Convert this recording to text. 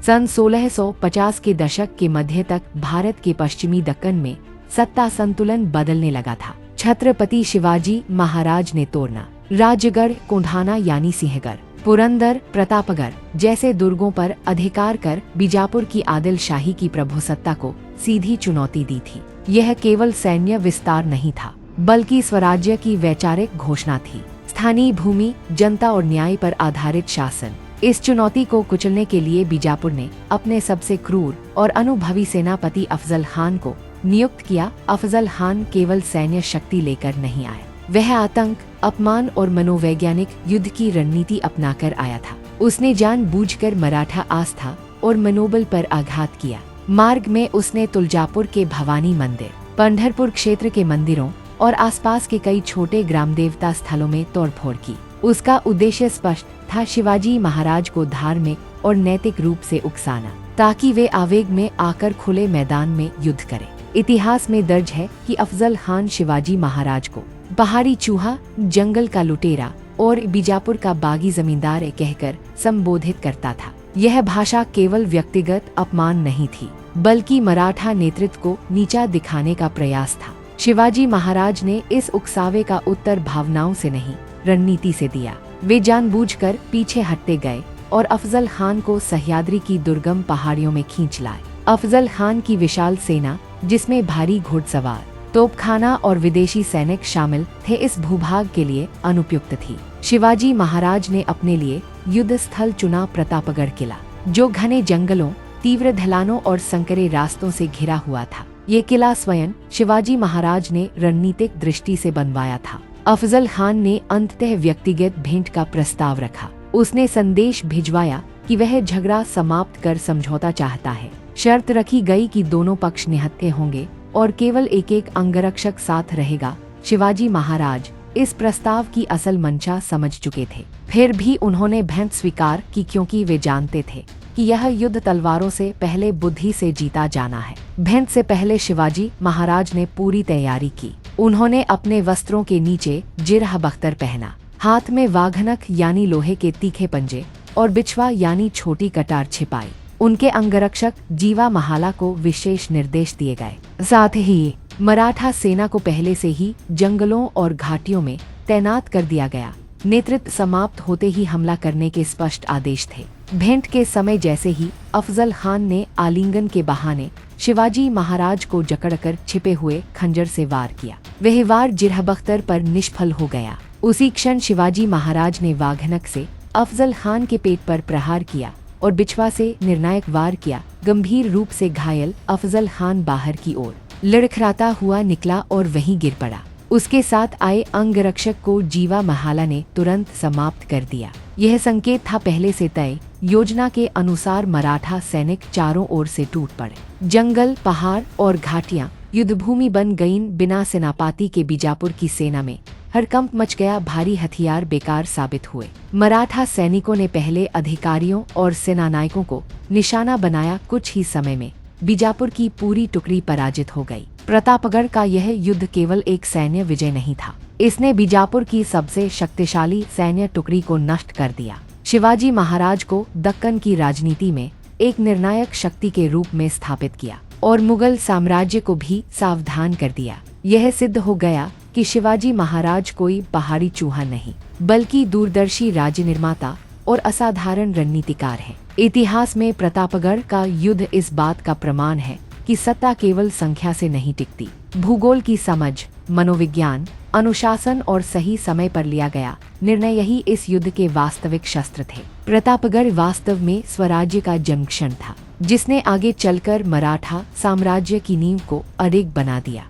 सन 1650 के दशक के मध्य तक भारत के पश्चिमी दक्कन में सत्ता संतुलन बदलने लगा था। छत्रपति शिवाजी महाराज ने तोरना, राजगढ़, कोंढाना यानी सिंहगढ़, पुरंदर, प्रतापगढ़ जैसे दुर्गों पर अधिकार कर बीजापुर की आदिल शाही की प्रभुसत्ता को सीधी चुनौती दी थी। यह केवल सैन्य विस्तार नहीं था, बल्कि स्वराज्य की वैचारिक घोषणा थी। स्थानीय भूमि, जनता और न्याय पर आधारित शासन। इस चुनौती को कुचलने के लिए बीजापुर ने अपने सबसे क्रूर और अनुभवी सेनापति अफजल खान को नियुक्त किया। अफजल खान केवल सैन्य शक्ति लेकर नहीं आए, वह आतंक, अपमान और मनोवैज्ञानिक युद्ध की रणनीति अपनाकर आया था। उसने जानबूझकर मराठा आस्था और मनोबल पर आघात किया। मार्ग में उसने तुलजापुर के भवानी मंदिर, पंढरपुर क्षेत्र के मंदिरों और आसपास के कई छोटे ग्राम देवता स्थलों में तोड़फोड़ की। उसका उद्देश्य स्पष्ट था, शिवाजी महाराज को धार्मिक और नैतिक रूप से उकसाना, ताकि वे आवेग में आकर खुले मैदान में युद्ध करें। इतिहास में दर्ज है कि अफजल खान शिवाजी महाराज को पहाड़ी चूहा, जंगल का लुटेरा और बीजापुर का बागी जमींदार कहकर संबोधित करता था। यह भाषा केवल व्यक्तिगत अपमान नहीं थी, बल्कि मराठा नेतृत्व को नीचा दिखाने का प्रयास था। शिवाजी महाराज ने इस उकसावे का उत्तर भावनाओं से नहीं, रणनीति से दिया। वे जानबूझकर पीछे हटते गए और अफजल खान को सह्याद्री की दुर्गम पहाड़ियों में खींच लाए। अफजल खान की विशाल सेना, जिसमें भारी घुड़सवार, तोपखाना और विदेशी सैनिक शामिल थे, इस भूभाग के लिए अनुपयुक्त थी। शिवाजी महाराज ने अपने लिए युद्ध स्थल चुना प्रतापगढ़ किला, जो घने जंगलों, तीव्र ढलानों और संकरे रास्तों से घिरा हुआ था। ये किला स्वयं शिवाजी महाराज ने रणनीतिक दृष्टि से बनवाया था। अफजल खान ने अंततः व्यक्तिगत भेंट का प्रस्ताव रखा। उसने संदेश भिजवाया कि वह झगड़ा समाप्त कर समझौता चाहता है। शर्त रखी गई कि दोनों पक्ष निहत्थे होंगे और केवल एक एक अंगरक्षक साथ रहेगा। शिवाजी महाराज इस प्रस्ताव की असल मंशा समझ चुके थे, फिर भी उन्होंने भेंट स्वीकार की, क्योंकि वे जानते थे कि यह युद्ध तलवारों से पहले बुद्धि से जीता जाना है। भेंट से पहले शिवाजी महाराज ने पूरी तैयारी की। उन्होंने अपने वस्त्रों के नीचे जिरह बख्तर पहना, हाथ में वाघनख यानी लोहे के तीखे पंजे और बिछवा यानी छोटी कटार छिपाई। उनके अंगरक्षक जीवा महाला को विशेष निर्देश दिए गए। साथ ही मराठा सेना को पहले से ही जंगलों और घाटियों में तैनात कर दिया गया। नेतृत्व समाप्त होते ही हमला करने के स्पष्ट आदेश थे। भेंट के समय जैसे ही अफजल खान ने आलिंगन के बहाने शिवाजी महाराज को जकड़कर छिपे हुए खंजर से वार किया। वह वार जिरह बख्तर पर निष्फल हो गया। उसी क्षण शिवाजी महाराज ने वाघनख से अफजल खान के पेट पर प्रहार किया और बिछवा से निर्णायक वार किया। गंभीर रूप से घायल अफजल खान बाहर की ओर लड़खड़ाता हुआ निकला और वहीं गिर पड़ा। उसके साथ आए अंगरक्षक को जीवा महाला ने तुरंत समाप्त कर दिया। यह संकेत था पहले से तय योजना के अनुसार मराठा सैनिक चारों ओर से टूट पड़े। जंगल, पहाड़ और घाटियां युद्धभूमि बन गईं। बिना सेनापति के बीजापुर की सेना में हड़कंप मच गया। भारी हथियार बेकार साबित हुए। मराठा सैनिकों ने पहले अधिकारियों और सेनानायकों को निशाना बनाया। कुछ ही समय में बीजापुर की पूरी टुकड़ी पराजित हो गई। प्रतापगढ़ का यह युद्ध केवल एक सैन्य विजय नहीं था, इसने बीजापुर की सबसे शक्तिशाली सैन्य टुकड़ी को नष्ट कर दिया। शिवाजी महाराज को दक्कन की राजनीति में एक निर्णायक शक्ति के रूप में स्थापित किया और मुगल साम्राज्य को भी सावधान कर दिया। यह सिद्ध हो गया कि शिवाजी महाराज कोई पहाड़ी चूहा नहीं, बल्कि दूरदर्शी राज्य निर्माता और असाधारण रणनीतिकार हैं। इतिहास में प्रतापगढ़ का युद्ध इस बात का प्रमाण है कि सत्ता केवल संख्या से नहीं टिकती। भूगोल की समझ, मनोविज्ञान, अनुशासन और सही समय पर लिया गया निर्णय, यही इस युद्ध के वास्तविक शस्त्र थे। प्रतापगढ़ वास्तव में स्वराज्य का जंक्शन था, जिसने आगे चलकर मराठा साम्राज्य की नींव को अडिग बना दिया।